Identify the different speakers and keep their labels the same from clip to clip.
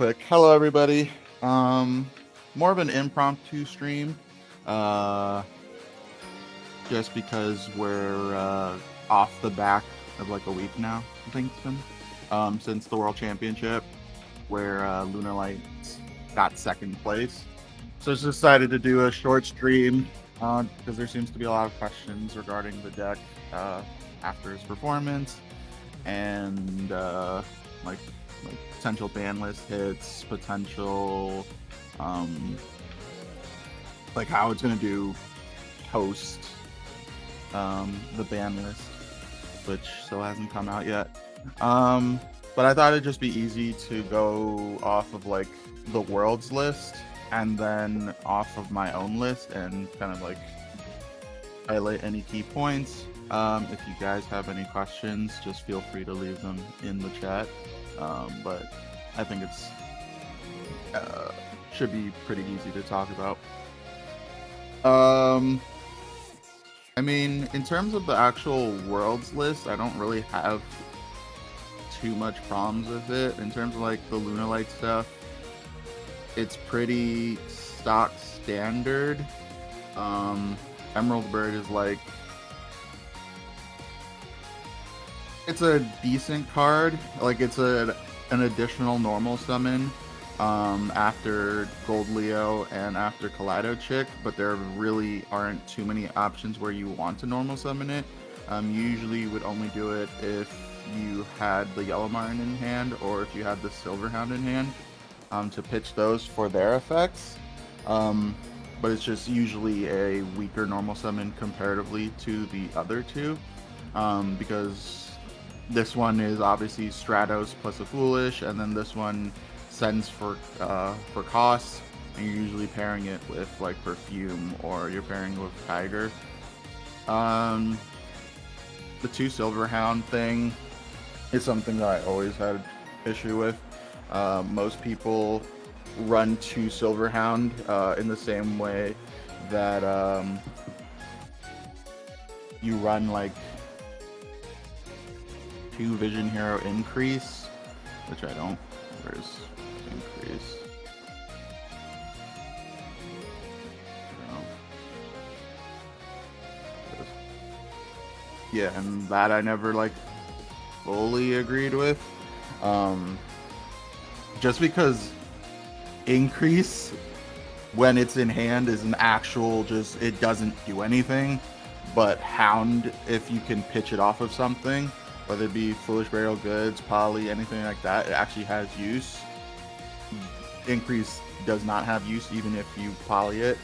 Speaker 1: quick. Hello, everybody. More of an impromptu stream, uh, just because we're off the back of like a week now. I think it's been since the World Championship, where Lunalight got second place. So I just decided to do a short stream because there seems to be a lot of questions regarding the deck after his performance and like potential ban list hits, potential like how it's gonna do post the ban list, which still hasn't come out yet. But I thought it'd just be easy to go off of like the world's list and then off of my own list and kind of like highlight any key points. If you guys have any questions, just feel free to leave them in the chat. But I think it's should be pretty easy to talk about. I mean, in terms of the actual worlds list, I don't really have too much problems with it. In terms of like the Lunalight stuff, it's pretty stock standard. Emerald Bird is like, it's a decent card. Like it's an additional normal summon after Gold Leo and after Kaleido Chick, but there really aren't too many options where you want to normal summon it. You usually would only do it if you had the Yellow Martin in hand or if you had the Silver Hound in hand to pitch those for their effects. But it's just usually a weaker normal summon comparatively to the other two, because this one is obviously Stratos plus a Foolish, and then this one sends for cost, and you're usually pairing it with like Perfume or you're pairing it with Tiger. The 2 Silver Hound thing is something that I always had issue with. Most people run 2 Silver Hound in the same way that you run like 2 Vision Hero Increase, which I don't. Where's Increase? Yeah, and that I never like fully agreed with. Just because Increase when it's in hand is an actual just, it doesn't do anything, but Hound, if you can pitch it off of something, whether it be Foolish Burial Goods, Poly, anything like that, it actually has use. Increase does not have use even if you poly it.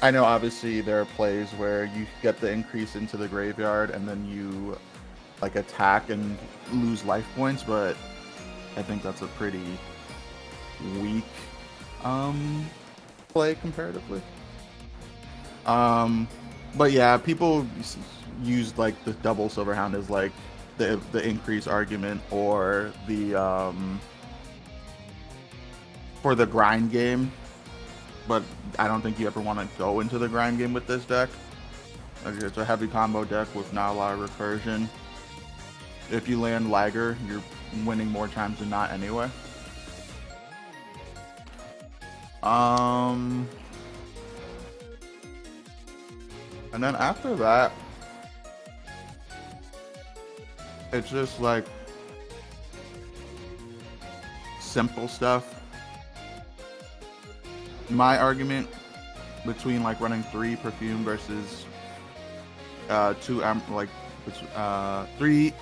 Speaker 1: I know obviously there are plays where you get the Increase into the graveyard and then you like attack and lose life points, but I think that's a pretty weak play comparatively. But yeah, people used like the double Silver Hound as like the increase argument or the for the grind game, but I don't think you ever want to go into the grind game with this deck. It's a heavy combo deck with not a lot of recursion. If you land Liger, you're winning more times than not anyway. And then after that, it's just like simple stuff. My argument between like running 3 Perfume versus 3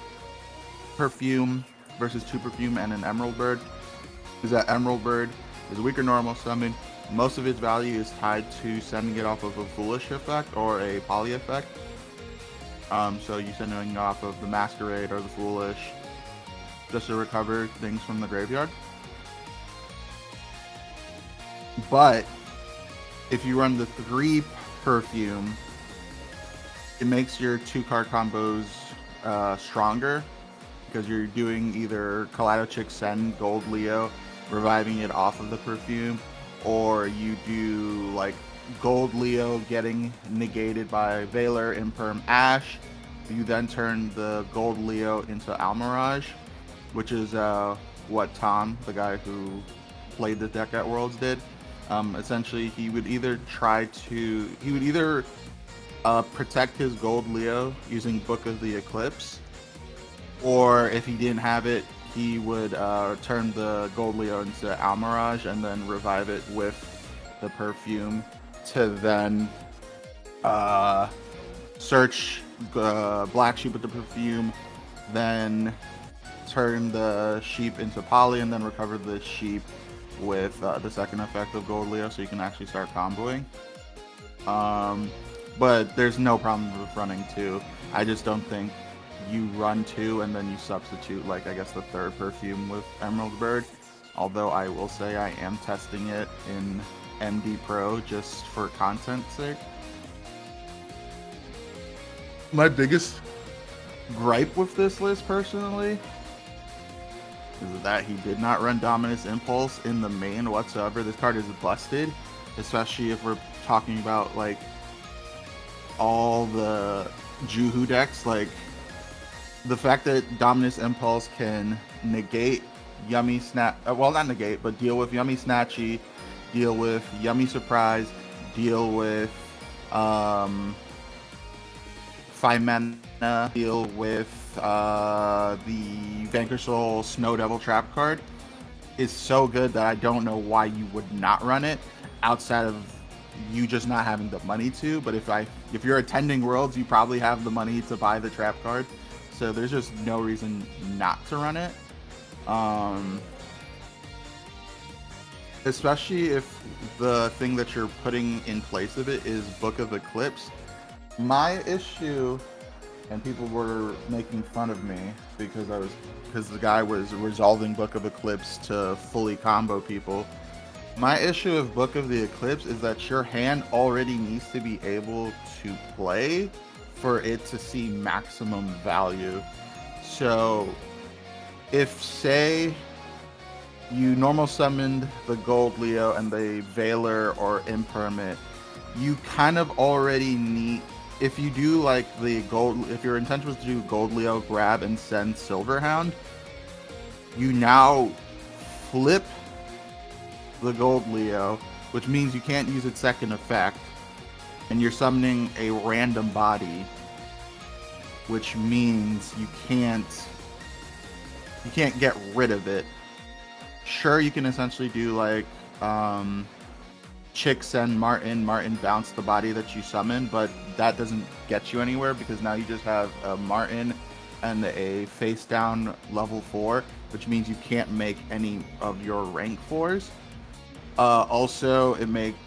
Speaker 1: Perfume versus 2 Perfume and an Emerald Bird is that Emerald Bird is a weaker normal summon. Most of its value is tied to sending it off of a Foolish effect or a Poly effect. So you sending it off of the Masquerade or the Foolish just to recover things from the graveyard. But if you run the 3 Perfume, it makes your 2 card combos stronger because you're doing either Kaleido Chick Send Gold Leo, reviving it off of the Perfume, or you do like Gold Leo getting negated by Valor, Imperm, Ash. You then turn the Gold Leo into Almirage, which is what Tom, the guy who played the deck at Worlds, did. Essentially, he would either protect his Gold Leo using Book of the Eclipse, or if he didn't have it, he would turn the Gold Leo into Almirage and then revive it with the perfume to then search Black Sheep with the perfume, then turn the sheep into Poly, and then recover the sheep with the second effect of Gold Leo, so you can actually start comboing. But there's no problem with running 2. I just don't think you run 2 and then you substitute, like, I guess the third perfume with Emerald Bird. Although I will say I am testing it in MD Pro just for content's sake. My biggest gripe with this list, personally, is that he did not run Dominus Impulse in the main whatsoever. This card is busted, especially if we're talking about, like, all the Juhu decks. Like, the fact that Dominus Impulse can negate Yummy Snatch, well, not negate, but deal with Yummy Snatchy, deal with Yummy Surprise, deal with Fimena, deal with the Vanquish Soul Snow Devil Trap card, is so good that I don't know why you would not run it, outside of you just not having the money to. But if you're attending Worlds, you probably have the money to buy the trap card, so there's just no reason not to run it. Especially if the thing that you're putting in place of it is Book of Eclipse. My issue, and people were making fun of me because the guy was resolving Book of Eclipse to fully combo people. My issue with Book of the Eclipse is that your hand already needs to be able to play for it to see maximum value. So if, say, you normal summoned the Gold Leo and the Veiler or Impermit, you kind of already need, if you do like the gold, if your intention was to do Gold Leo, grab and send Silverhound, you now flip the Gold Leo, which means you can't use its second effect, and you're summoning a random body, which means you can't get rid of it. Sure, you can essentially do like Chick send Martin bounce the body that you summon, but that doesn't get you anywhere because now you just have a Martin and a face down level 4, which means you can't make any of your rank 4s. Also, it makes,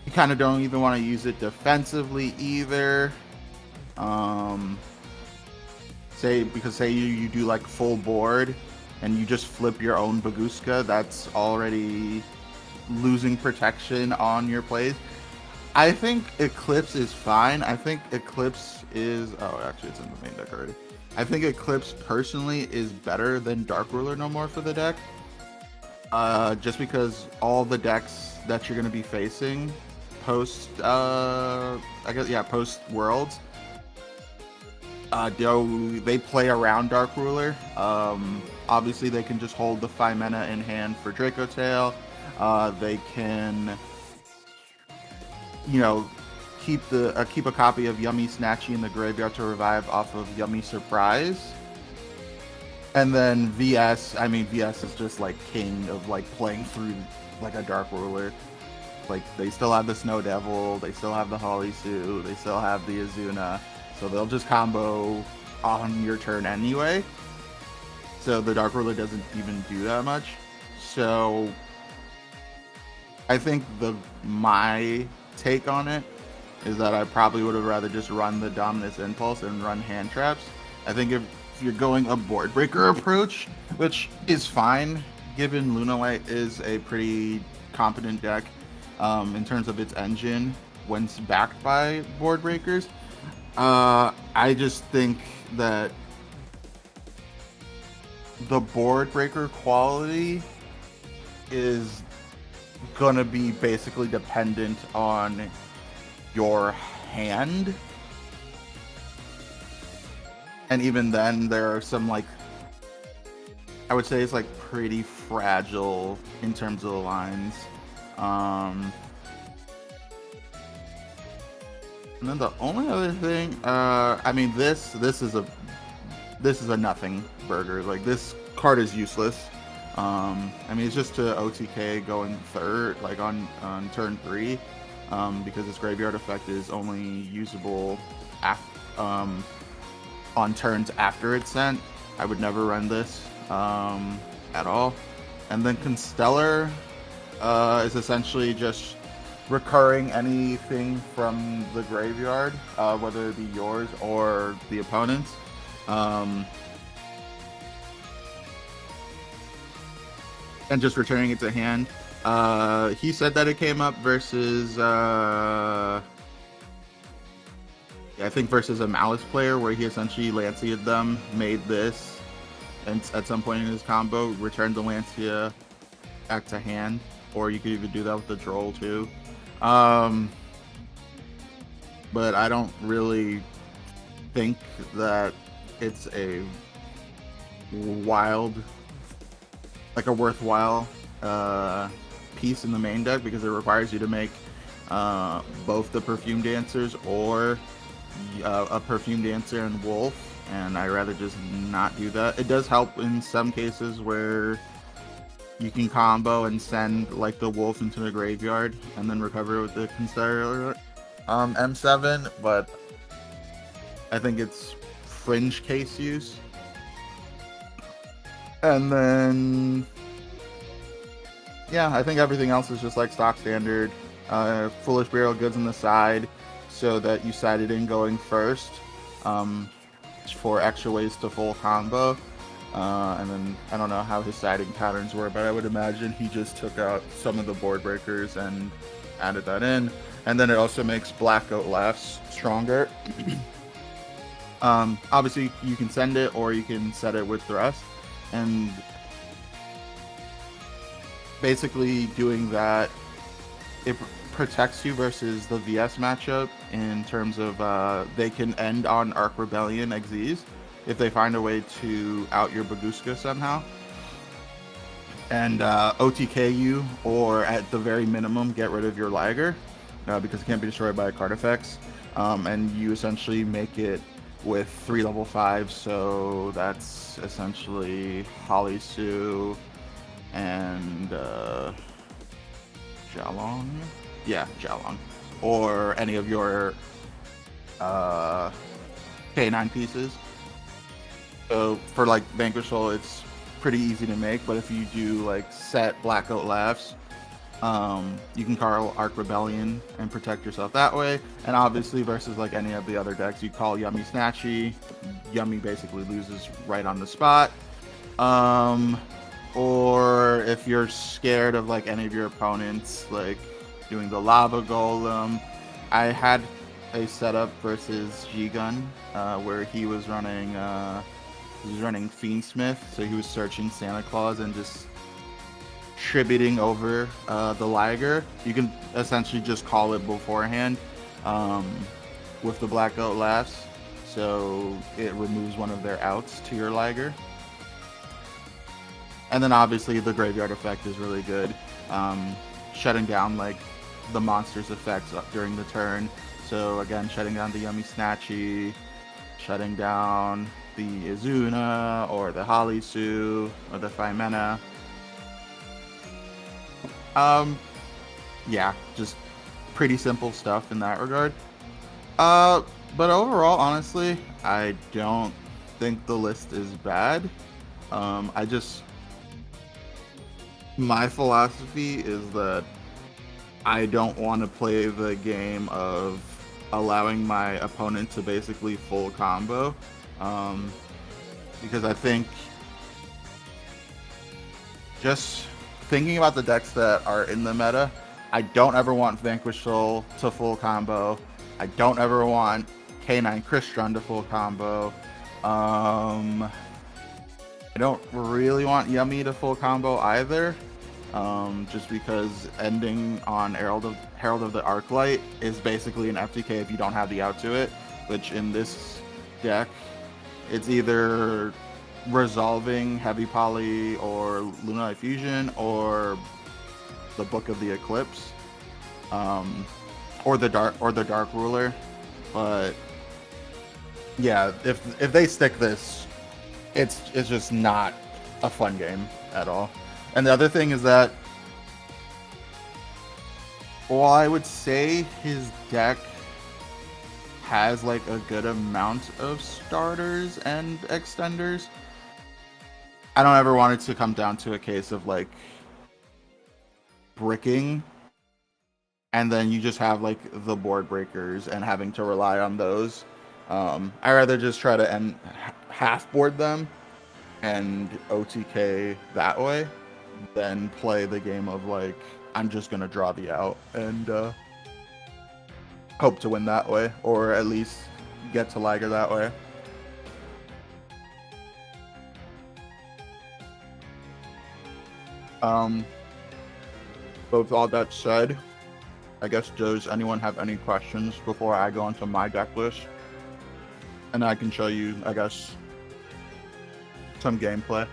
Speaker 1: you kind of don't even want to use it defensively either. Say you do like full board and you just flip your own Baguska, that's already losing protection on your plays. I think Eclipse is fine. I think Eclipse is, oh, actually it's in the main deck already. I think Eclipse personally is better than Dark Ruler no more for the deck. Just because all the decks that you're going to be facing post, post Worlds, they play around Dark Ruler. Obviously, they can just hold the Fimena in hand for Draco Tail. They can, keep a copy of Yummy Snatchy in the graveyard to revive off of Yummy Surprise. And then VS is just like king of like playing through like a Dark Ruler. Like, they still have the Snow Devil, they still have the Holisu, they still have the Azuna, so they'll just combo on your turn anyway. So the Dark Ruler doesn't even do that much. So I think my take on it is that I probably would have rather just run the Dominus Impulse and run hand traps. I think if you're going a board breaker approach, which is fine, given Lunalight is a pretty competent deck in terms of its engine when it's backed by board breakers, I just think that the board breaker quality is gonna be basically dependent on your hand. And even then, there are some like I would say it's like pretty fragile in terms of the lines. Um, and then the only other thing, I mean, this is a nothing burger. Like, this card is useless. I mean, it's just to OTK going third, like on turn 3, because this graveyard effect is only usable on turns after it's sent. I would never run this at all. And then Constellar is essentially just recurring anything from the graveyard, whether it be yours or the opponent's. And just returning it to hand. He said that it came up versus, I think versus a Malice player, where he essentially Lancia'd them, made this, and at some point in his combo, returned the Lancia back to hand. Or you could even do that with the Droll too. But I don't really think that it's a worthwhile piece in the main deck, because it requires you to make both the Perfume Dancers or a Perfume Dancer and Wolf, and I'd rather just not do that. It does help in some cases where you can combo and send like the Wolf into the graveyard and then recover with the Constellar M7, but I think it's fringe case use. And then, yeah, I think everything else is just like stock standard. Foolish Burial Goods on the side, so that you side it in going first, for extra ways to full combo. And then I don't know how his siding patterns were, but I would imagine he just took out some of the board breakers and added that in. And then it also makes Black Goat Laughs stronger. Obviously you can send it or you can set it with Thrust, and basically doing that, it protects you versus the VS matchup in terms of they can end on Arc Rebellion XZs if they find a way to out your Baguska somehow, and OTK you, or at the very minimum get rid of your Liger, because it can't be destroyed by card effects, and you essentially make it with 3 level 5s, so that's essentially Holly Sue and Jalong? Yeah, Jalong. Or any of your K9 pieces. So for like Vanquish Soul, it's pretty easy to make, but if you do like set Black Goat Laughs, you can call Arc Rebellion and protect yourself that way. And obviously versus like any of the other decks, you call Yummy Snatchy. Yummy basically loses right on the spot. Or if you're scared of like any of your opponents, like doing the Lava Golem. I had a setup versus JiGun where he was running Fiendsmith, so he was searching Santa Claus and just tributing over the Liger. You can essentially just call it beforehand with the Black Goat Laughs, so it removes one of their outs to your Liger. And then obviously the graveyard effect is really good, shutting down like the monster's effects during the turn. So again, shutting down the Yummy Snatchy, shutting down the Izuna or the Holly Sue or the Phimena. Yeah, just pretty simple stuff in that regard. But overall, honestly, I don't think the list is bad. My philosophy is that I don't want to play the game of allowing my opponent to basically full combo, because I think just thinking about the decks that are in the meta, I don't ever want Vanquish Soul to full combo. I don't ever want K9 Crystron to full combo. I don't really want Yummy to full combo either. Just because ending on Herald of the Arclight is basically an FTK if you don't have the out to it, which in this deck, it's either resolving Heavy Poly or Lunalight Fusion or the Book of the Eclipse, or the Dark Ruler. But yeah, if they stick this, it's just not a fun game at all. And the other thing is that, well, I would say his deck has like a good amount of starters and extenders. I don't ever want it to come down to a case of like bricking and then you just have like the board breakers and having to rely on those. I rather just try to half board them and OTK that way than play the game of like I'm just gonna draw the out and hope to win that way, or at least get to Liger that way. But with all that said, I guess, does anyone have any questions before I go into my deck list? And I can show you, I guess, some gameplay.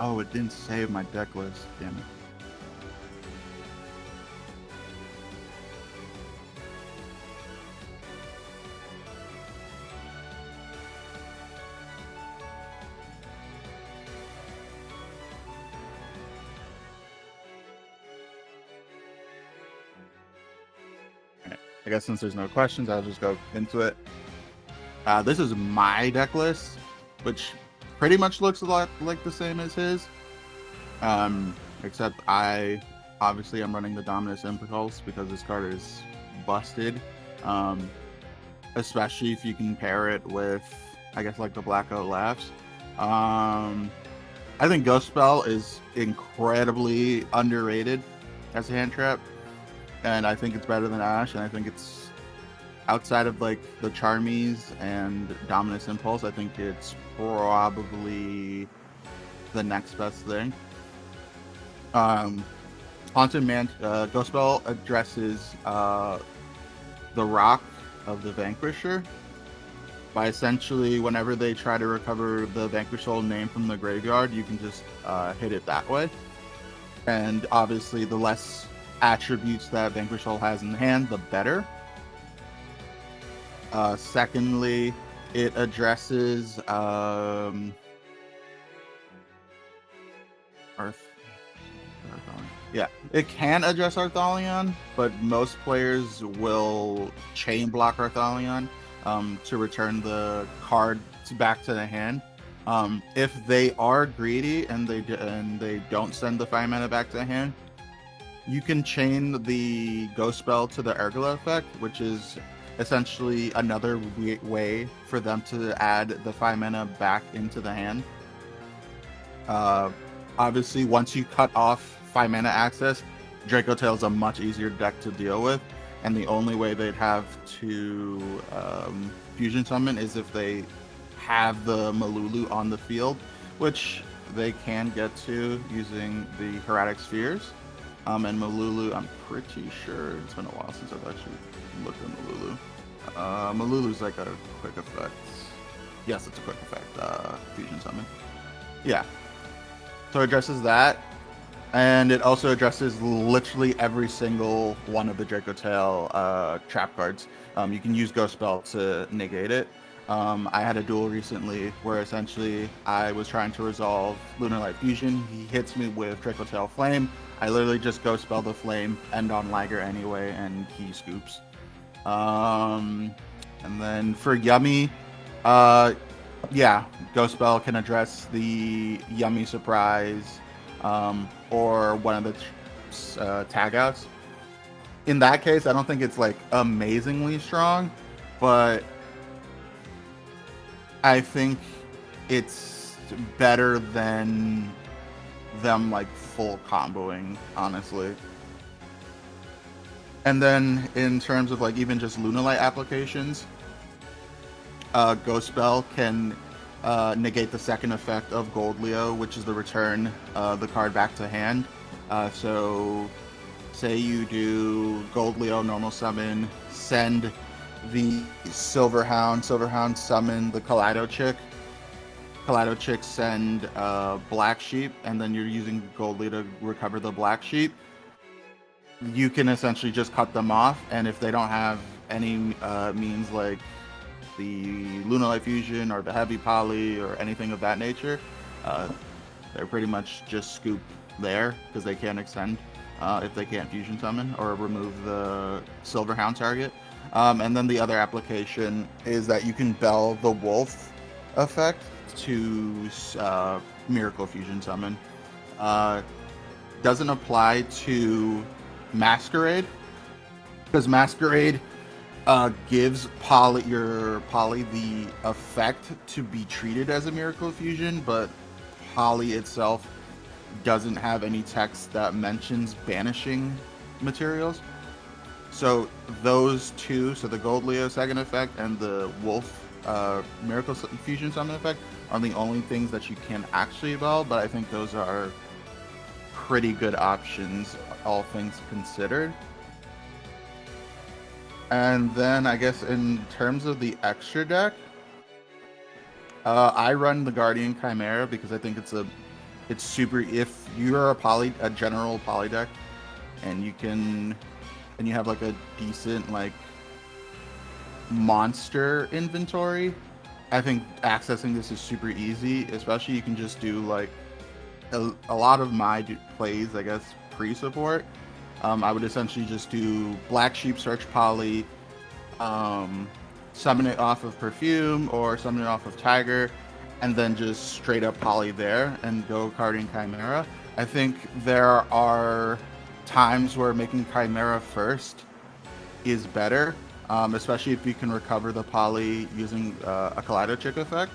Speaker 1: Oh, it didn't save my deck list. Damn it. I guess since there's no questions, I'll just go into it. This is my deck list, which pretty much looks a lot like the same as his. Except I obviously am running the Dominus Impulse because this card is busted. Especially if you can pair it with, I guess, like the Blackout Laughs. I think Ghost Spell is incredibly underrated as a hand trap. And I think it's better than Ash, and I think it's outside of like the Charmies and Dominus Impulse, I think it's probably the next best thing. Haunted Ghost Spell addresses the Rock of the Vanquisher by essentially whenever they try to recover the Vanquished Soul name from the graveyard, you can just hit it that way. And obviously the less attributes that Vanquished Soul has in hand, the better. Secondly, it addresses Earth. Yeah, it can address Arthalion, but most players will chain block Arthalion to return the card back to the hand. If they are greedy and they don't send the 5 mana back to the hand, you can chain the Ghost Spell to the Ergula effect, which is essentially another way for them to add the 5 mana back into the hand. Obviously, once you cut off 5 mana access, Draco Tail is a much easier deck to deal with, and the only way they'd have to fusion summon is if they have the Malulu on the field, which they can get to using the Hieratic Spheres. And Malulu, I'm pretty sure, it's been a while since I've actually looked at Malulu. Malulu's like a quick effect. Yes, it's a quick effect, fusion summon. Yeah. So it addresses that, and it also addresses literally every single one of the Draco Tail trap cards. You can use Ghost Spell to negate it. I had a duel recently where essentially I was trying to resolve Lunalight Fusion. He hits me with Draco Tail Flame. I literally just Ghost Spell the Flame, end on Liger anyway, and he scoops. And then for Yummy, yeah, Ghost Spell can address the Yummy Surprise or one of the tag outs. In that case, I don't think it's like amazingly strong, but I think it's better than them like full comboing, honestly. And then in terms of like even just Lunalight applications, Ghost Spell can negate the second effect of Gold Leo, which is the return the card back to hand. So say you do Gold Leo normal summon, send the Silver Hound summon the Kaleido Chick send Black Sheep, and then you're using Gold Leo to recover the Black Sheep. You can essentially just cut them off, and if they don't have any means like the Lunalight Fusion or the Heavy Poly or anything of that nature, they're pretty much just scoop there because they can't extend if they can't Fusion Summon or remove the Silver Hound target. And then the other application is that you can Bell the Wolf effect to Miracle Fusion Summon. Doesn't apply to Masquerade because Masquerade gives your Poly the effect to be treated as a Miracle Fusion, but Poly itself doesn't have any text that mentions banishing materials. So those two, so the Gold Leo second effect and the Wolf Miracle Fusion Summon effect, are the only things that you can actually Bell, but I think those are pretty good options, all things considered. And then I guess in terms of the extra deck, I run the Guardian Chimera because I think it's super. If you're a general poly deck, and you have like a decent like monster inventory, I think accessing this is super easy. Especially you can just do like a lot of my plays, I guess, pre-support. I would essentially just do Black Sheep Search Poly, summon it off of Perfume or summon it off of Tiger, and then just straight up Poly there and go Guardian Chimera. I think there are times where making Chimera first is better, especially if you can recover the Poly using a Kaleido Chick effect.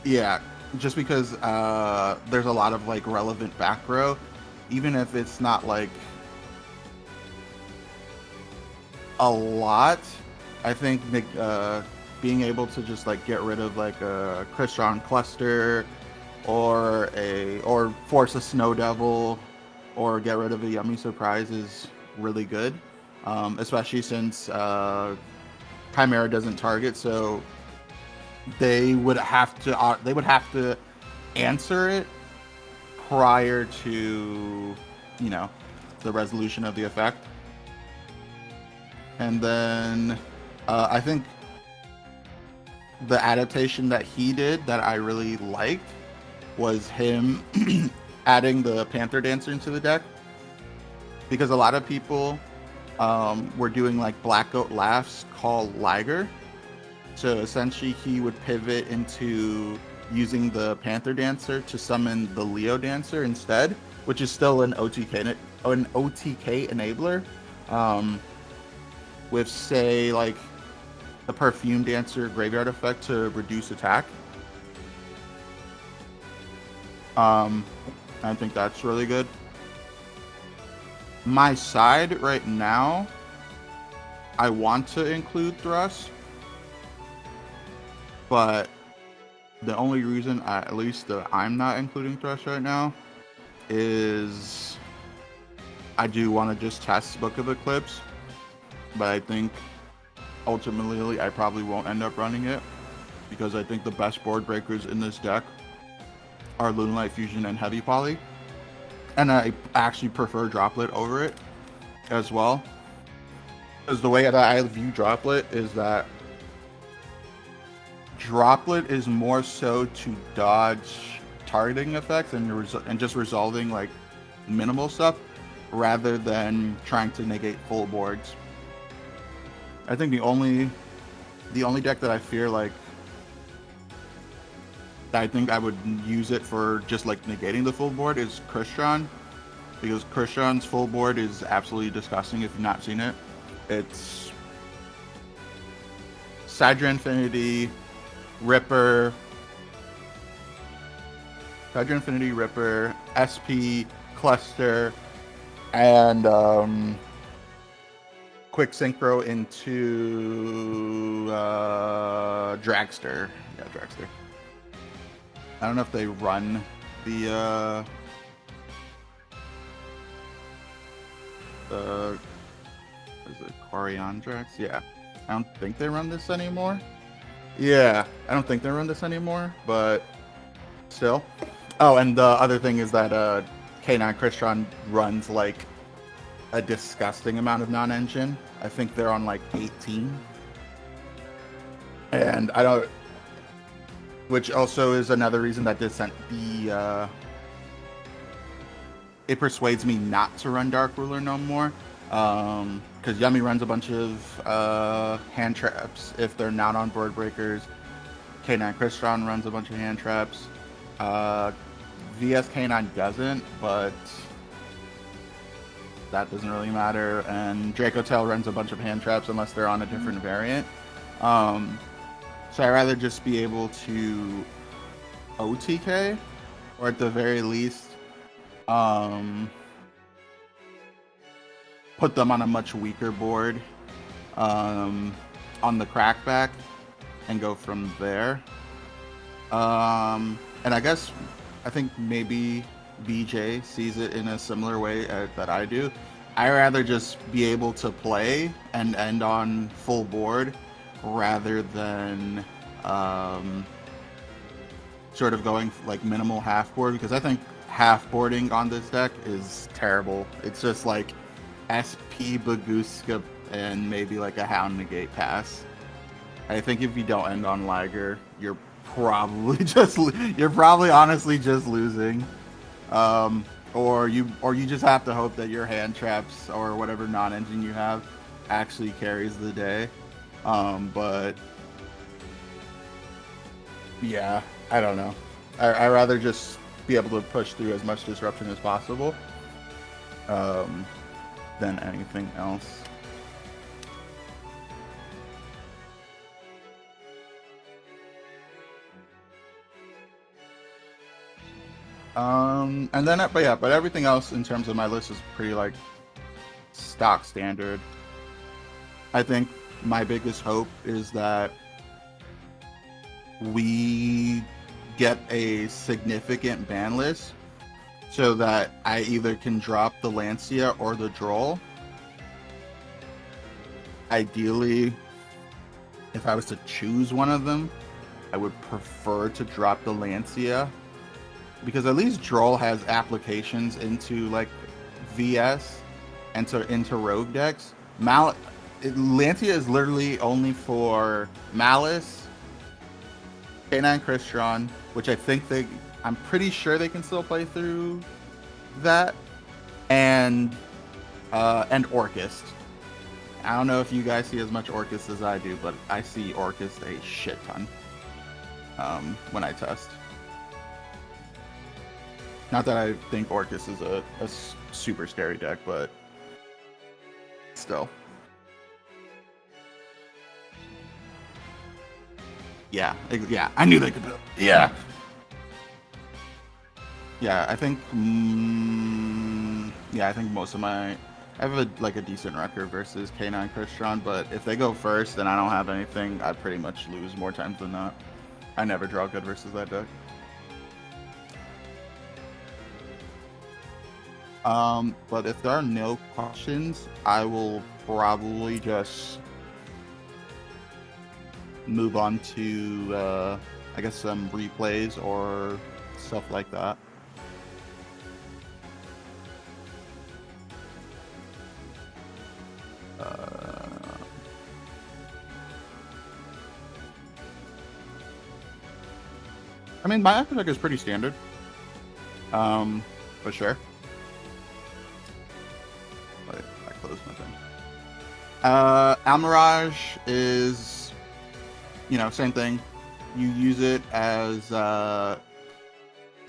Speaker 1: Yeah, just because there's a lot of like relevant back row, even if it's not like a lot. I think being able to just like get rid of like a Crystron Cluster or force a Snow Devil or get rid of a Yummy Surprise is really good, especially since Chimera doesn't target, so they would have to answer it prior to, the resolution of the effect. And then I think the adaptation that he did that I really liked was him adding the Panther Dancer into the deck, because a lot of people were doing like Black Goat Laughs call Liger. So essentially he would pivot into using the Panther Dancer to summon the Leo Dancer instead, which is still an OTK enabler, with say like the Perfume Dancer Graveyard effect to reduce attack. I think that's really good. My side right now, I want to include Thrust, but the only reason I'm not including Thrust right now is I do want to just test Book of Eclipse, but I think ultimately I probably won't end up running it because I think the best board breakers in this deck are Lunalight Fusion and Heavy Poly, and I actually prefer Droplet over it as well, because the way that I view Droplet is that Droplet is more so to dodge targeting effects and just resolving like minimal stuff rather than trying to negate full boards. I think the only deck that I fear like that I think I would use it for just like negating the full board is Crystron, because Crystron's full board is absolutely disgusting if you've not seen it. It's Sidra Infinity, Ripper, SP, Cluster, and quick synchro into Dragster. Yeah, Dragster. I don't know if they run the is it Quarion Drax? Yeah. I don't think they run this anymore. Yeah, I don't think they run this anymore, but still. Oh, and the other thing is that K9 Crystron runs like a disgusting amount of non-engine. I think they're on like 18. And I don't, which also is another reason that it persuades me not to run Dark Ruler no more. Because Yummy runs a bunch of hand traps if they're not on board breakers. K9 Crystron runs a bunch of hand traps. VS K9 doesn't, but that doesn't really matter. And Draco Tail runs a bunch of hand traps unless they're on a different variant. So I'd rather just be able to OTK, or at the very least, put them on a much weaker board on the crackback and go from there. And I think maybe BJ sees it in a similar way that I do. I'd rather just be able to play and end on full board rather than sort of going like minimal half board, because I think half boarding on this deck is terrible. It's just like SP Baguska and maybe like a Hound Negate pass. I think if you don't end on Liger, you're probably honestly just losing. Or you just have to hope that your hand traps or whatever non-engine you have actually carries the day. But yeah, I don't know. I rather just be able to push through as much disruption as possible than anything else. And then, but everything else in terms of my list is pretty like stock standard. I think my biggest hope is that we get a significant ban list so that I either can drop the Lancia or the Droll. Ideally, if I was to choose one of them, I would prefer to drop the Lancia, because at least Droll has applications into like VS and into Rogue decks. Lancia is literally only for Malice, K9 Crystron, which I'm pretty sure they can still play through that, and Orcust. I don't know if you guys see as much Orcust as I do, but I see Orcust a shit ton when I test. Not that I think Orcust is a super scary deck, but still. Yeah, I knew they could build. Yeah. Yeah, I think most of I have a decent record versus K9 Crystron, but if they go first and I don't have anything, I pretty much lose more times than not. I never draw good versus that deck. But if there are no questions, I will probably just move on to, I guess, some replays or stuff like that. I mean, my active deck is pretty standard. For sure. Wait, I closed my thing. Almirage is, same thing. You use it as the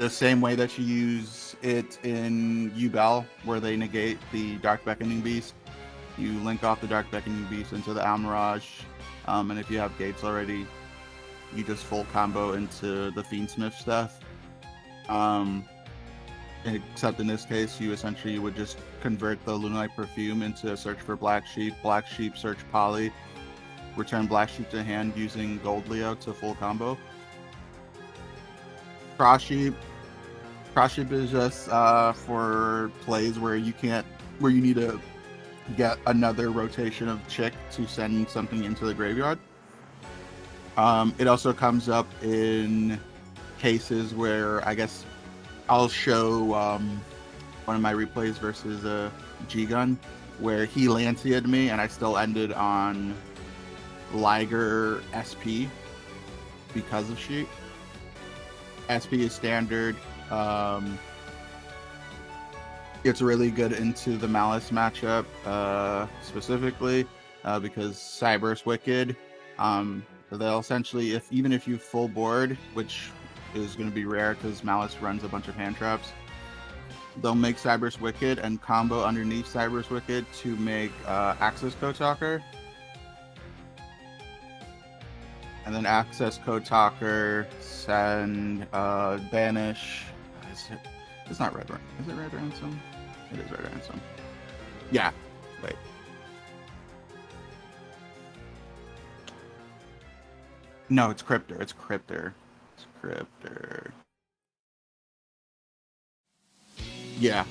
Speaker 1: same way that you use it in Yubel, where they negate the Dark Beckoning Beast. You link off the Dark Beckoning Beast into the Almirage, and if you have gates already, you just full combo into the Fiendsmith stuff. except in this case, you essentially would just convert the Lunalight perfume into a search for Black Sheep, search Poly, return Black Sheep to hand using Gold Leo to full combo. Cross Sheep is just for plays where you need to get another rotation of Chick to send something into the graveyard. It also comes up in cases where I guess I'll show one of my replays versus JiGun where he Lancia'd me and I still ended on Liger SP because of Sheep. SP is standard. It's really good into the Malice matchup, specifically because Cyber's Wicked. They'll essentially, even if you full board, which is going to be rare because Malice runs a bunch of hand traps, they'll make Cyber's Wicked and combo underneath Cyber's Wicked to make Access Code Talker. And then Access Code Talker, send Banish. It's not Red Ransom. Is it Red Ransom? It is Red Ransom. Yeah. Wait. No, it's Cryptor. It's Cryptor. Yeah.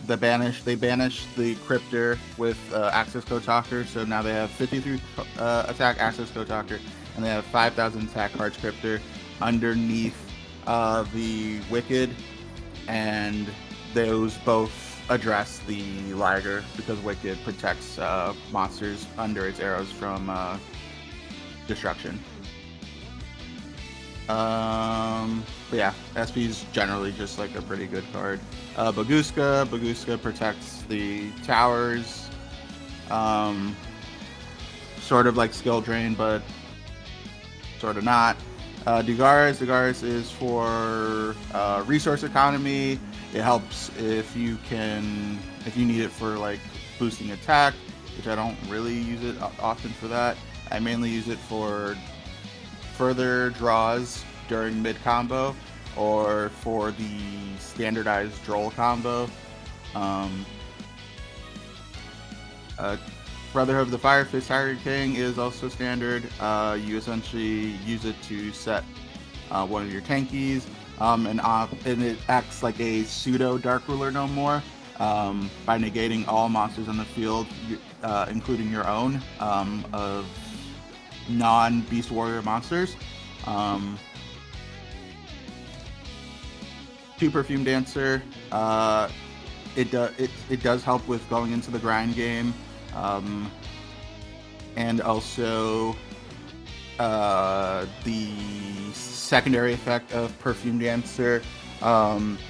Speaker 1: They banish the Cryptor with Access Code Talker, so now they have 53 attack Access Code Talker, and they have 5,000 attack cards Cryptor underneath the Wicked, and those both address the Liger because Wicked protects monsters under its arrows from destruction. But yeah, SP is generally just like a pretty good card. Baguska protects the towers, sort of like Skill Drain, but sort of not. Dugaris is for resource economy. It helps if you need it for like boosting attack, which I don't really use it often for that. I mainly use it for further draws during mid combo or for the standardized Droll combo. Brotherhood of the Fire Fist Tiger King is also standard. You essentially use it to set one of your tankies, and it acts like a pseudo Dark Ruler no more, by negating all monsters on the field, including your own, of non-Beast Warrior monsters. 2 Perfume Dancer. It does help with going into the grind game, and also the secondary effect of Perfume Dancer,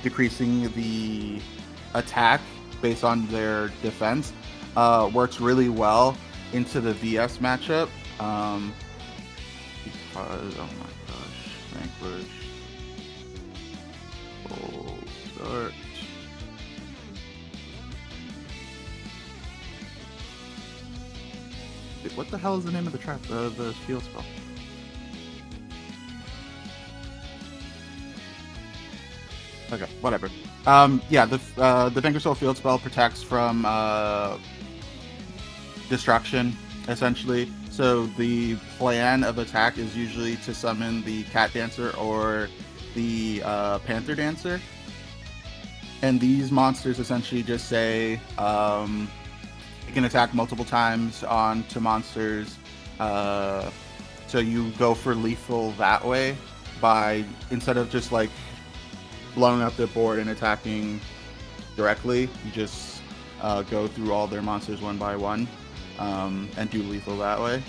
Speaker 1: decreasing the attack based on their defense, works really well into the VS matchup. Because, oh my gosh, Vanquish, full start. What the hell is the name of the trap? The field spell. Okay, whatever. Yeah, the Vanquish Soul field spell protects from destruction, essentially. So the plan of attack is usually to summon the Cat Dancer or the Panther Dancer. And these monsters essentially just say you can attack multiple times onto monsters. So you go for lethal that way by, instead of just like blowing up the board and attacking directly, you just go through all their monsters one by one. And do lethal that way.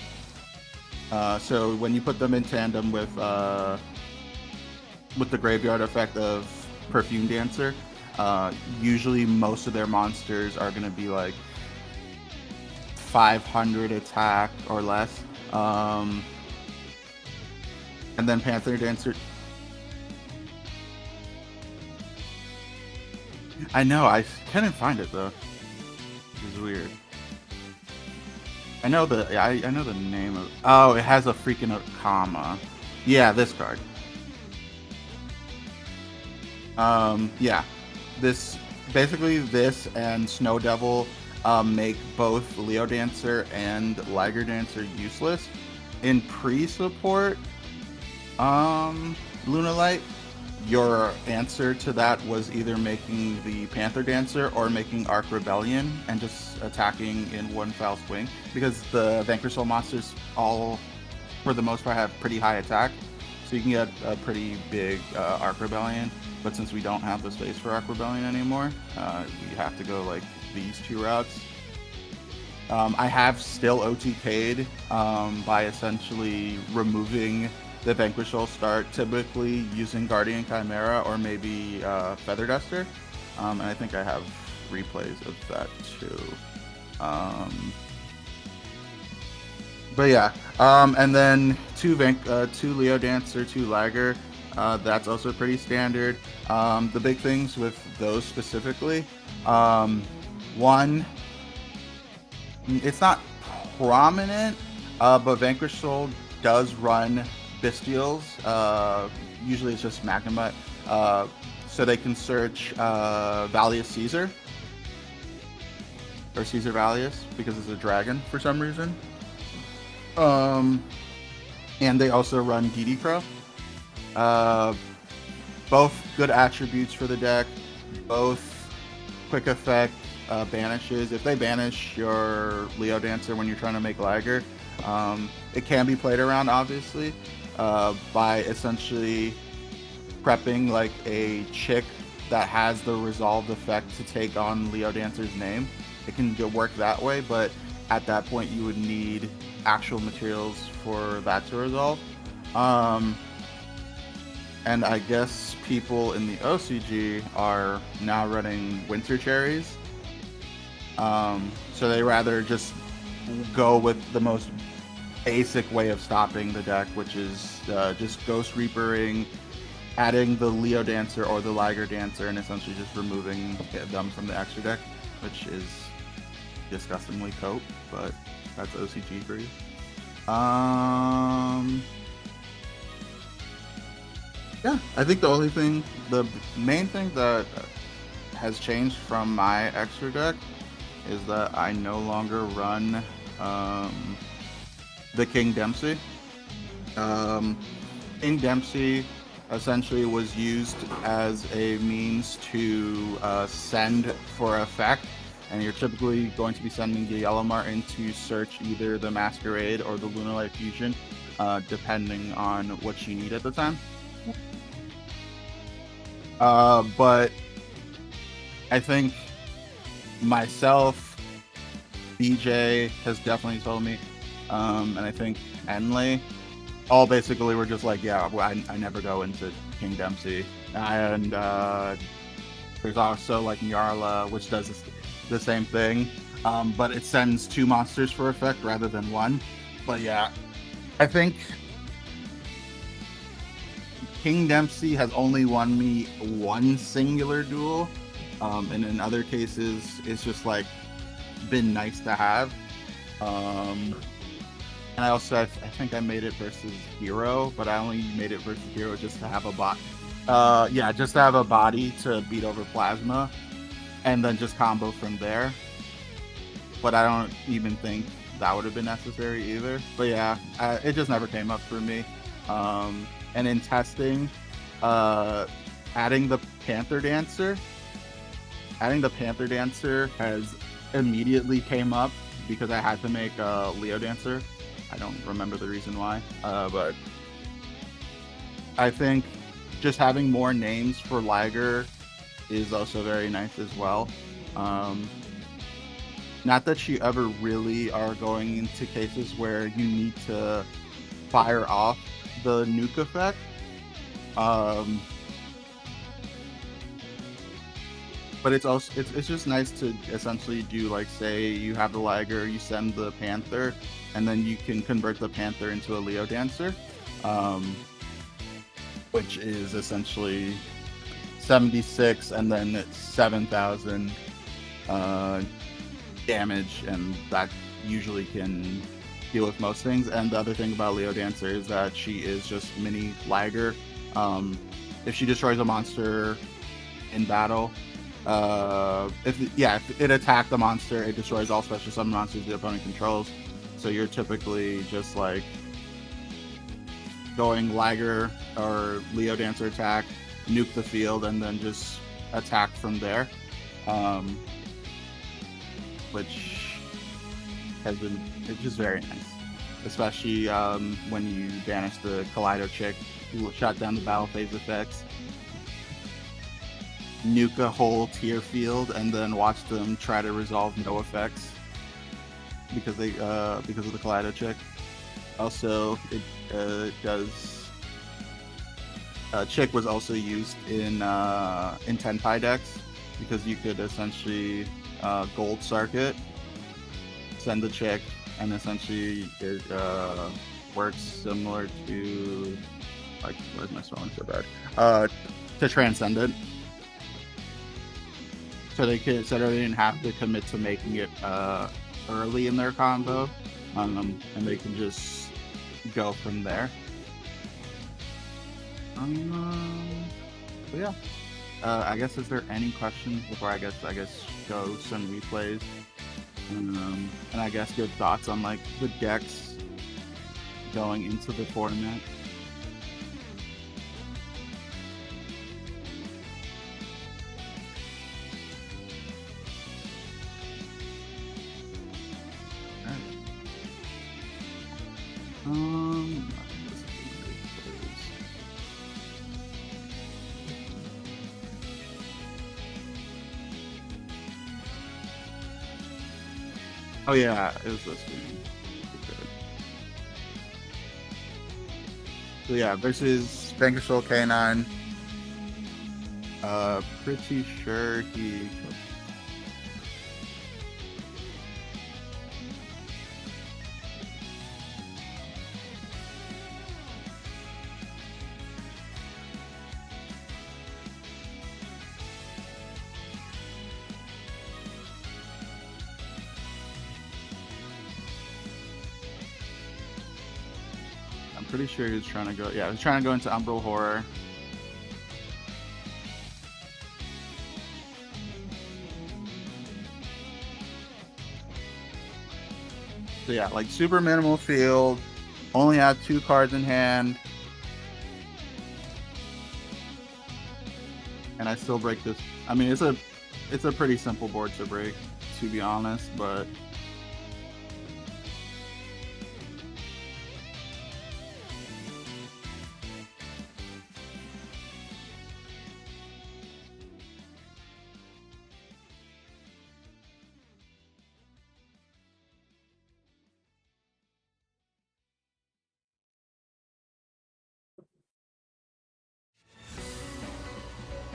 Speaker 1: So when you put them in tandem with the graveyard effect of Perfume Dancer, usually most of their monsters are going to be like 500 attack or less. And then Panther Dancer. I know, I couldn't find it though. This is weird. I know the name of. Oh, it has a freaking comma. Yeah, this card. Yeah, this basically this and Snow Devil make both Leo Dancer and Liger Dancer useless. In pre-support, Lunalight, your answer to that was either making the Panther Dancer or making Arc Rebellion and just attacking in one foul swing, because the Vanquish Soul monsters all, for the most part, have pretty high attack, so you can get a pretty big Arc Rebellion. But since we don't have the space for Arc Rebellion anymore, we have to go like these two routes. I have still OTK'd by essentially removing the Vanquish Soul start, typically using Guardian Chimera or maybe Feather Duster. And I think I have replays of that too. But yeah, and then two Leo Dancer, two Liger. That's also pretty standard. The big things with those specifically, one, it's not prominent, but Vanquish Soul does run Bestials. Usually it's just Magnemite. So they can search Valius Caesar, or Caesar Valius, because it's a dragon for some reason. And they also run DD Crow. Both good attributes for the deck. Both quick effect banishes. If they banish your Leo Dancer when you're trying to make Liger, it can be played around, obviously, by essentially prepping like a chick that has the resolved effect to take on Leo Dancer's name. It can work that way, but at that point you would need actual materials for that to resolve. And I guess people in the OCG are now running Winter Cherries. So they rather just go with the most basic way of stopping the deck, which is just Ghost Reapering, adding the Leo Dancer or the Liger Dancer, and essentially just removing them from the extra deck, which is disgustingly cope, but that's OCG for you. Yeah, I think the main thing that has changed from my extra deck is that I no longer run the King Dempsey. King Dempsey essentially was used as a means to send for effect, and you're typically going to be sending the Yellow Martin to search either the Masquerade or the Lunalight Fusion, depending on what you need at the time. But I think myself, BJ has definitely told me, and I think Enley, all basically were just like, yeah, I never go into King Dempsey. And there's also like Nyarla, which does the same thing, but it sends two monsters for effect rather than one. But yeah, I think King Dempsey has only won me one singular duel, and in other cases it's just like been nice to have. And I also I think I made it versus Hero, but I only made it versus Hero just to have a bot. Yeah, just to have a body to beat over Plasma, and then just combo from there. But I don't even think that would have been necessary either. But yeah, it just never came up for me. And in testing, adding the Panther Dancer has immediately came up because I had to make a Leo Dancer. I don't remember the reason why, but I think just having more names for Liger is also very nice as well. Not that you ever really are going into cases where you need to fire off the nuke effect. But it's just nice to essentially do, like, say you have the Liger, you send the Panther, and then you can convert the Panther into a Leo Dancer, which is essentially 76 and then 7,000 damage, and that usually can deal with most things. And the other thing about Leo Dancer is that she is just mini Liger. If she destroys a monster in battle. If it attacked the monster, it destroys all special summon monsters the opponent controls. So you're typically just like going Liger or Leo Dancer attack, nuke the field, and then just attack from there. Which has been, it's just very nice. Especially when you banish the Kaleido chick, who shut down the battle phase effects, nuke a whole tier field, and then watch them try to resolve no effects because they because of the Kaleido chick. Also, it does. Chick was also used in Tenpai decks because you could essentially gold circuit, send the chick, and essentially it works similar to, like, where's my spelling so bad? To Transcendent. So they didn't have to commit to making it early in their combo, and they can just go from there. But yeah, I guess, is there any questions before I guess go some replays, and I guess good thoughts on like the decks going into the tournament. Oh yeah, it was this game. So yeah, versus Vanquish Soul K9. Pretty sure he. Pretty sure he was trying to go. Yeah, he was trying to go into Umbral Horror. So yeah, like super minimal field. Only have 2 cards in hand, and I still break this. I mean, it's a pretty simple board to break, to be honest, but.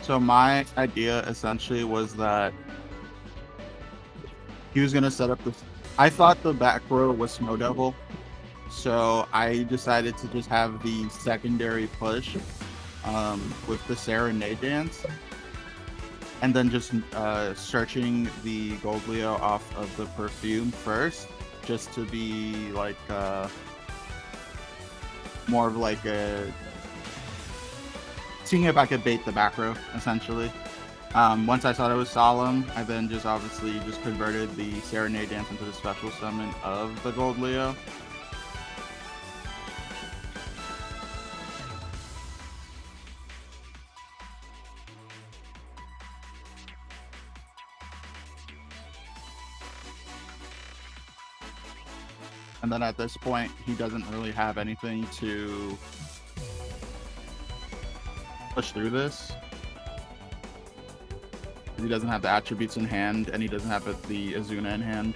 Speaker 1: So my idea essentially was that he was gonna set up this. I thought the back row was Snow Devil, so I decided to just have the secondary push with the Serenade Dance, and then just searching the Gold Leo off of the Perfume first, just to be like more of like a. Seeing if I could bait the back row, essentially. Once I thought it was Solemn, I then just obviously just converted the Serenade Dance into the special summon of the Gold Leo. And then at this point, he doesn't really have anything to push through this. He doesn't have the attributes in hand, and he doesn't have the Azuna in hand.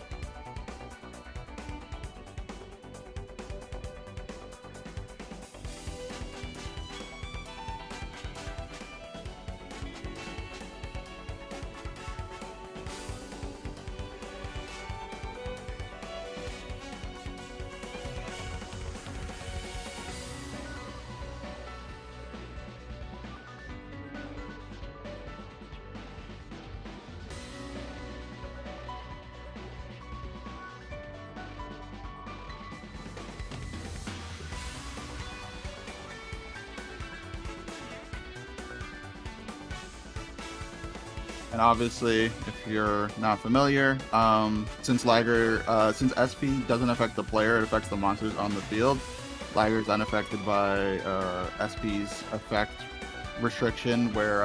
Speaker 1: And obviously, if you're not familiar, since SP doesn't affect the player, it affects the monsters on the field. Liger is unaffected by SP's effect restriction, where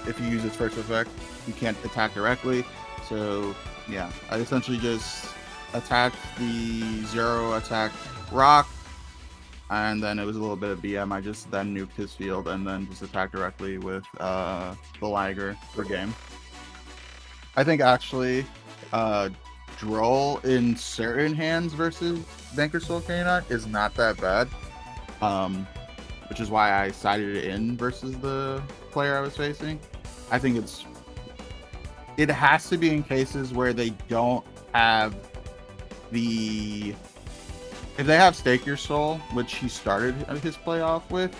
Speaker 1: if you use its first effect, you can't attack directly. So yeah, I essentially just attacked the 0 attack rock, and then it was a little bit of BM. I just then nuked his field and then just attacked directly with the Liger for game. I think actually Droll in certain hands versus Vanquish Soul Canine is not that bad, which is why I sided it in versus the player I was facing. I think it has to be in cases where they don't have if they have Stake Your Soul, which he started his play off with,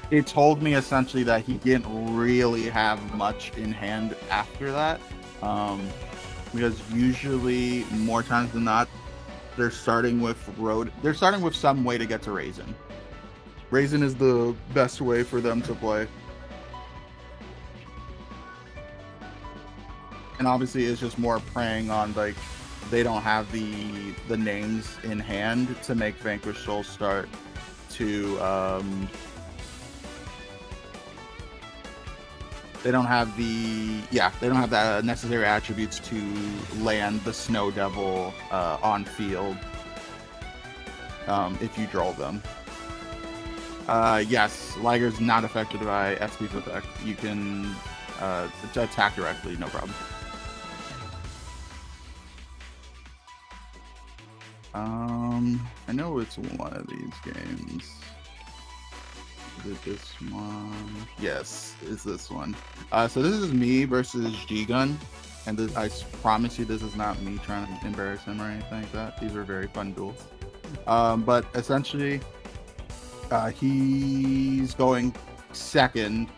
Speaker 1: it told me essentially that he didn't really have much in hand after that, because usually more times than not they're starting with some way to get to Raisin. Raisin is the best way for them to play, and obviously it's just more preying on like they don't have the names in hand to make Vanquish Soul start to they don't have the necessary attributes to land the Snow Devil on field if you draw them. Yes, Liger's not affected by SP's effect. You can attack directly, no problem. I know it's one of these games. Is it this one? Yes, it's this one. So this is me versus JiGun, and I promise you this is not me trying to embarrass him or anything like that. These are very fun duels. But essentially, he's going second.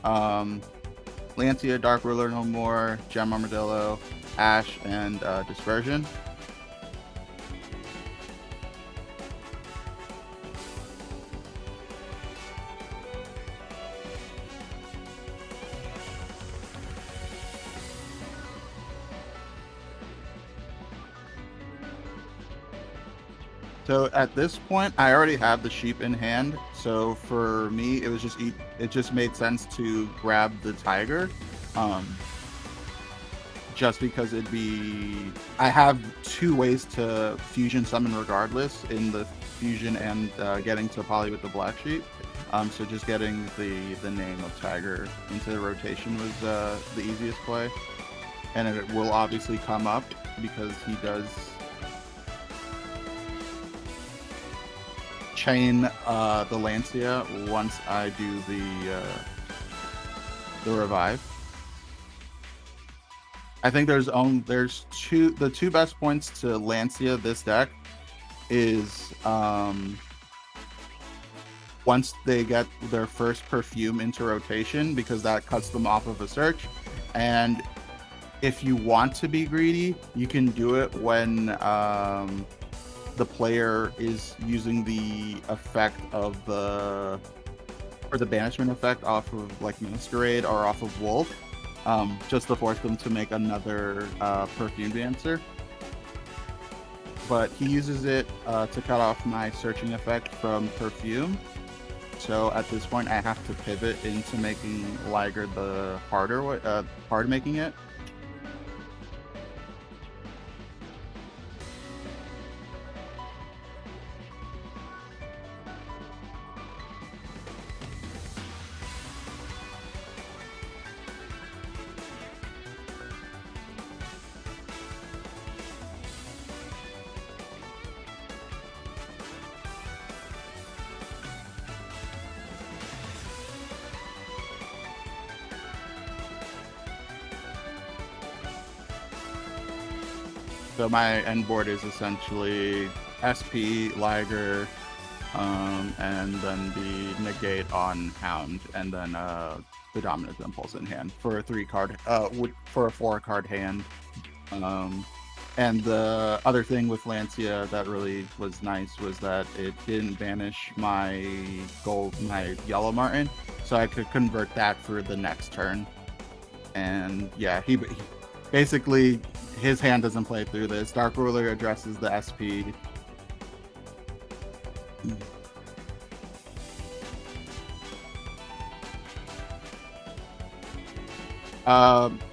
Speaker 1: Lancia, Dark Ruler No More, Gem Armadillo, Ash, and Dispersion. So at this point, I already have the sheep in hand. So for me, it just made sense to grab the tiger, just because I have 2 ways to fusion summon regardless in the fusion and getting to poly with the black sheep. So just getting the name of tiger into the rotation was the easiest play, and it will obviously come up because he does chain the Lancia once I do the revive. I think there's the 2 best points to Lancia this deck is once they get their first perfume into rotation, because that cuts them off of a search, and if you want to be greedy, you can do it when the player is using the effect of the banishment effect off of like Masquerade or off of Wolf, just to force them to make another perfume dancer. But he uses it to cut off my searching effect from perfume. So at this point, I have to pivot into making Liger the hard making it. So my end board is essentially SP, Liger, and then the negate on Hound, and then the Dominant Impulse in hand for a 4-card hand. And the other thing with Lancia that really was nice was that it didn't banish my Yellow Martin, so I could convert that for the next turn. And yeah, he basically, his hand doesn't play through this. Dark Ruler addresses the SP.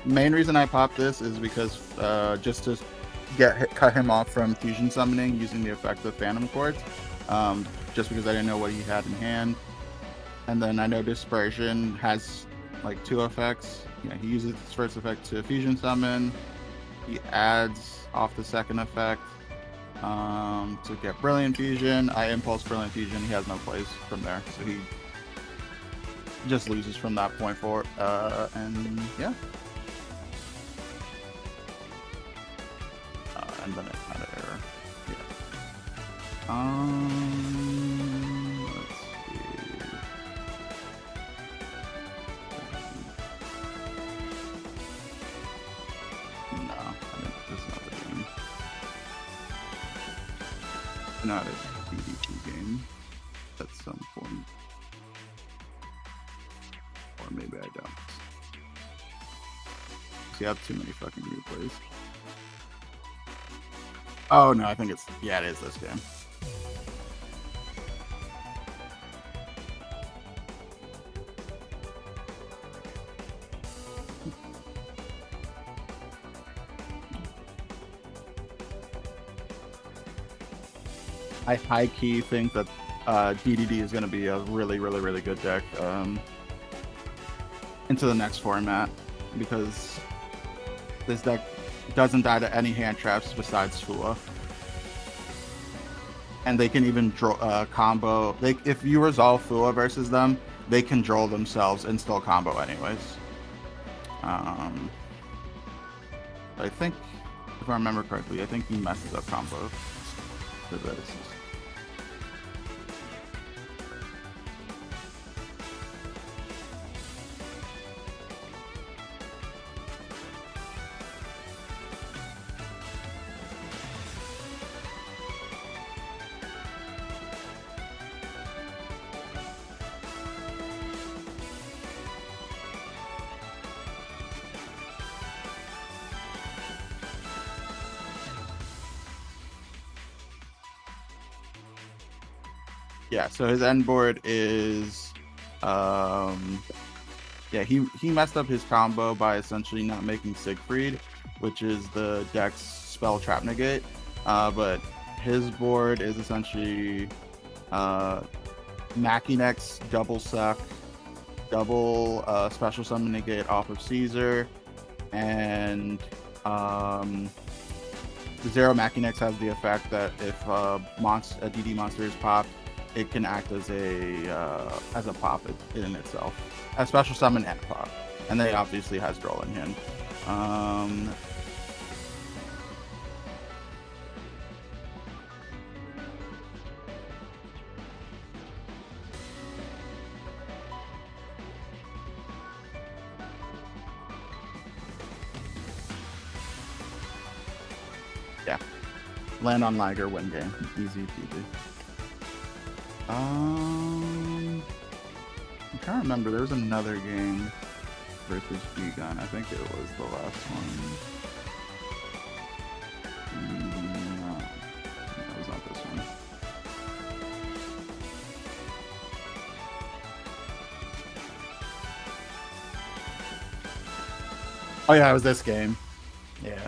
Speaker 1: Main reason I popped this is because just to cut him off from fusion summoning using the effect of Phantom Quartz. Just because I didn't know what he had in hand. And then I know Dispersion has like 2 effects. Yeah, he uses his first effect to fusion summon. He adds off the second effect to get Brilliant Fusion. I impulse Brilliant Fusion. He has no plays from there, so he just loses from that point forward. And yeah. And then it had an error. Yeah. Let's see. No, I mean, this is not the game. Not a PvP game at some point. Or maybe I don't. See, I have too many fucking replays. Oh no, I think it's, yeah, it is this game. I high key think that DDD is going to be a really, really, really good deck into the next format, because this deck doesn't die to any hand traps besides Fua. And they can even combo. If you resolve Fua versus them, they can draw themselves and still combo anyways. I think, if I remember correctly, I think he messes up combo for this. Yeah, so his end board is, yeah, he messed up his combo by essentially not making Siegfried, which is the deck's spell trap negate. But his board is essentially Machinex, double suck, double special summon negate off of Caesar, and Zero Machinex has the effect that if a DD monster is popped, it can act as a pop in itself, a special summon and a pop, and then it obviously has draw in hand. Yeah, land on Liger, win game, easy peasy. I'm trying to remember. There was another game versus JiGun. I think it was the last one. No, that was not this one. Oh yeah, it was this game. Yeah.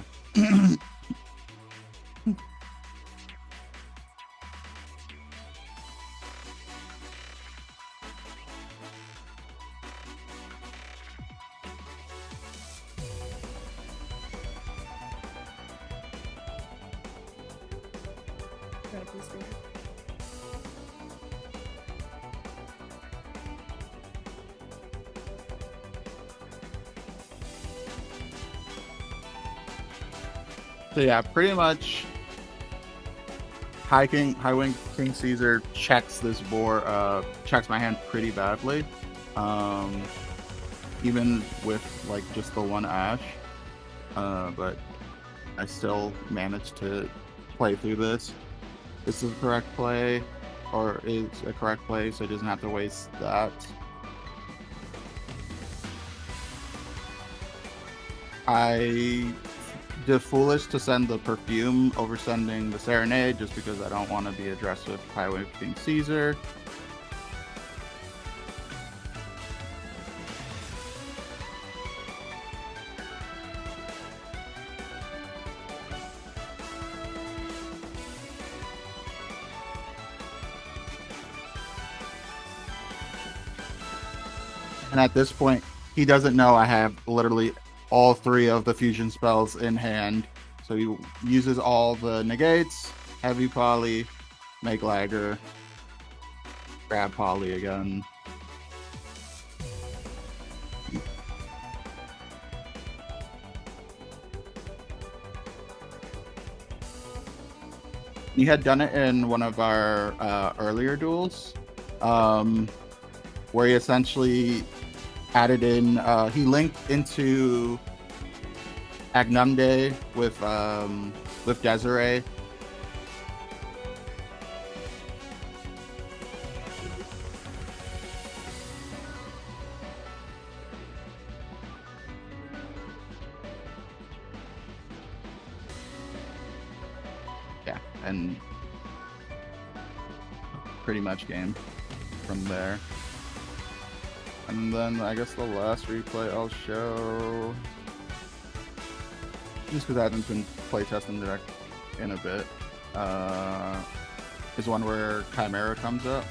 Speaker 1: So yeah, pretty much High Wing King Caesar checks this board, checks my hand pretty badly. Even with like just the one Ash. But I still managed to play through this. This is a correct play, or is a correct play, so it doesn't have to waste that. I did foolish to send the perfume over sending the serenade just because I don't want to be addressed with Highway King Caesar. And at this point, he doesn't know I have literally all 3 of the fusion spells in hand. So he uses all the negates, heavy poly, make lagger, grab poly again. He had done it in one of our earlier duels, where he essentially added in, he linked into Agnumde with Desiree. Yeah, and pretty much game from there. And then I guess the last replay I'll show, just because I haven't been playtesting direct in a bit, is one where Chimera comes up.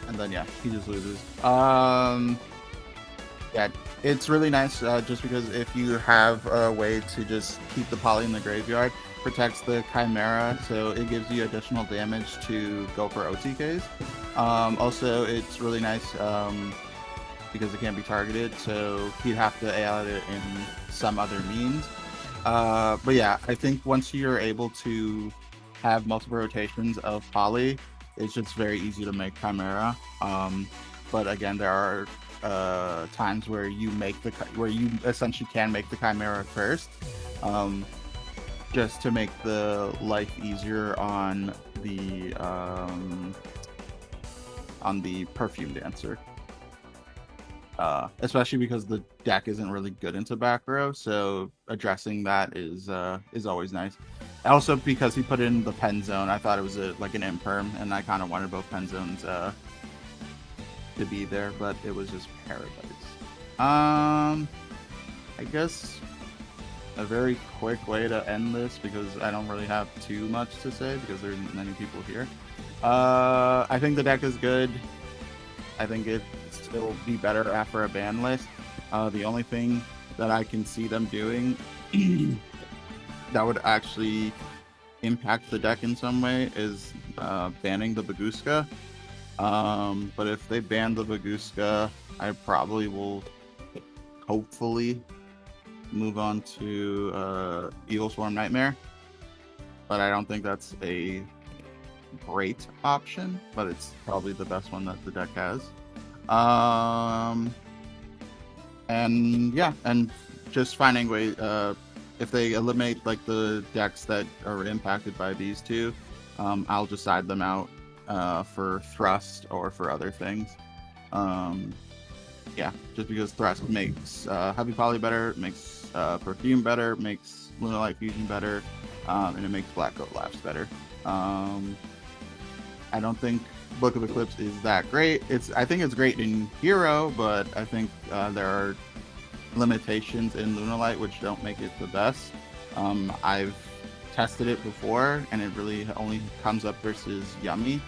Speaker 1: And then yeah, he just loses. Yeah, it's really nice just because if you have a way to just keep the poly in the graveyard, protects the Chimera, so it gives you additional damage to go for OTKs. Also, it's really nice because it can't be targeted, so you'd have to add it in some other means. But yeah, I think once you're able to have multiple rotations of poly, it's just very easy to make Chimera. But again, there are times where you essentially can make the Chimera first, just to make the life easier on the Perfume Dancer. Especially because the deck isn't really good into back row, so addressing that is always nice. Also, because he put in the pen zone, I thought it was like an imperm, and I kind of wanted both pen zones to be there, but it was just Paradise. I guess a very quick way to end this, because I don't really have too much to say because there's many people here. I think the deck is good. I think it'll be better after a ban list. The only thing that I can see them doing that would actually impact the deck in some way is banning the Baguska. But if they ban the Baguska, I probably will hopefully move on to Evil Swarm Nightmare. But I don't think that's a great option, but it's probably the best one that the deck has. And yeah, and just finding ways, if they eliminate like the decks that are impacted by these two, I'll just side them out for Thrust or for other things. yeah, just because Thrust makes Heavy Poly better, makes Perfume better, makes Lunalight Fusion better, and it makes Black Goat Laughs better. I don't think Book of Eclipse is that great. I think it's great in Hero, but I think there are limitations in Lunalight which don't make it the best. I've tested it before, and it really only comes up versus Yummy,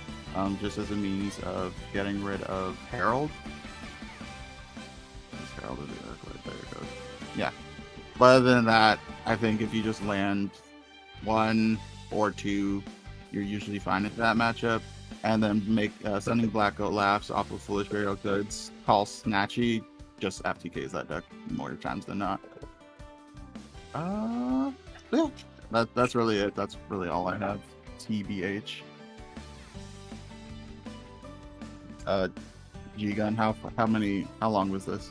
Speaker 1: just as a means of getting rid of Herald. Herald of the Arc, there it goes. Yeah. But other than that, I think if you just land 1 or 2, you're usually fine at that matchup. And then make sending Black Goat Laughs off of Foolish Burial Goods, call Snatchy, just FTKs that deck more times than not. Yeah, that's really it. That's really all I have. TBH. JiGun, how long was this?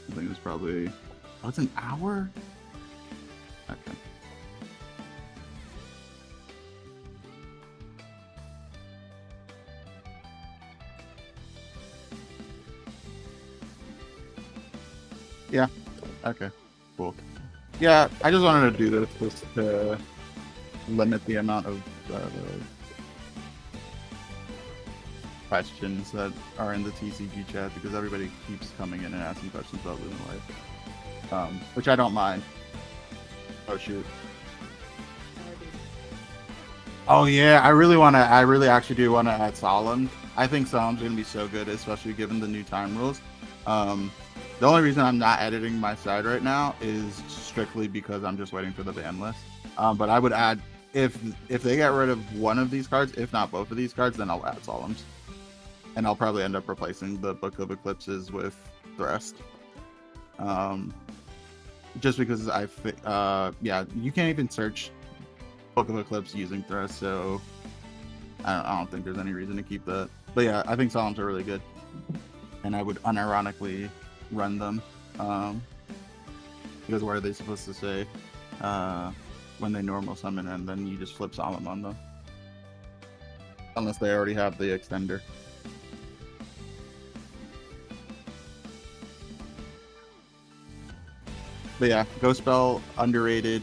Speaker 1: I think it was probably, oh, it's an hour? Okay. Yeah. Okay. Cool. Yeah, I just wanted to do this just to limit the amount of questions that are in the TCG chat, because everybody keeps coming in and asking questions about Lunalight, which I don't mind. Oh shoot. Oh yeah, I really actually do want to add Solemn. I think Solemn's gonna be so good, especially given the new time rules. The only reason I'm not editing my side right now is strictly because I'm just waiting for the ban list. But I would add, if they get rid of one of these cards, if not both of these cards, then I'll add Solemns. And I'll probably end up replacing the Book of Eclipses with Thrust. Just because yeah, you can't even search Book of Eclipse using Thrust, so I don't think there's any reason to keep that. But yeah, I think Solemns are really good. And I would unironically run them. Because what are they supposed to say when they normal summon, and then you just flip Solemn on them? Unless they already have the extender. But yeah, Ghost Spell, underrated.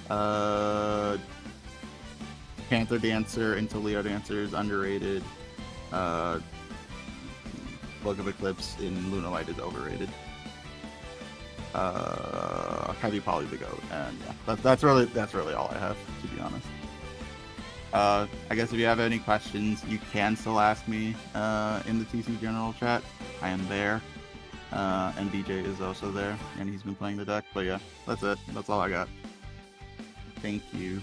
Speaker 1: Panther Dancer into Leo Dancer is underrated. Book of Eclipse in Lunalight is overrated. Heavy Poly the Goat, and yeah, that's really all I have, to be honest. I guess if you have any questions, you can still ask me in the TC General chat. I am there. And DJ is also there, and he's been playing the deck. But yeah, that's it. That's all I got. Thank you.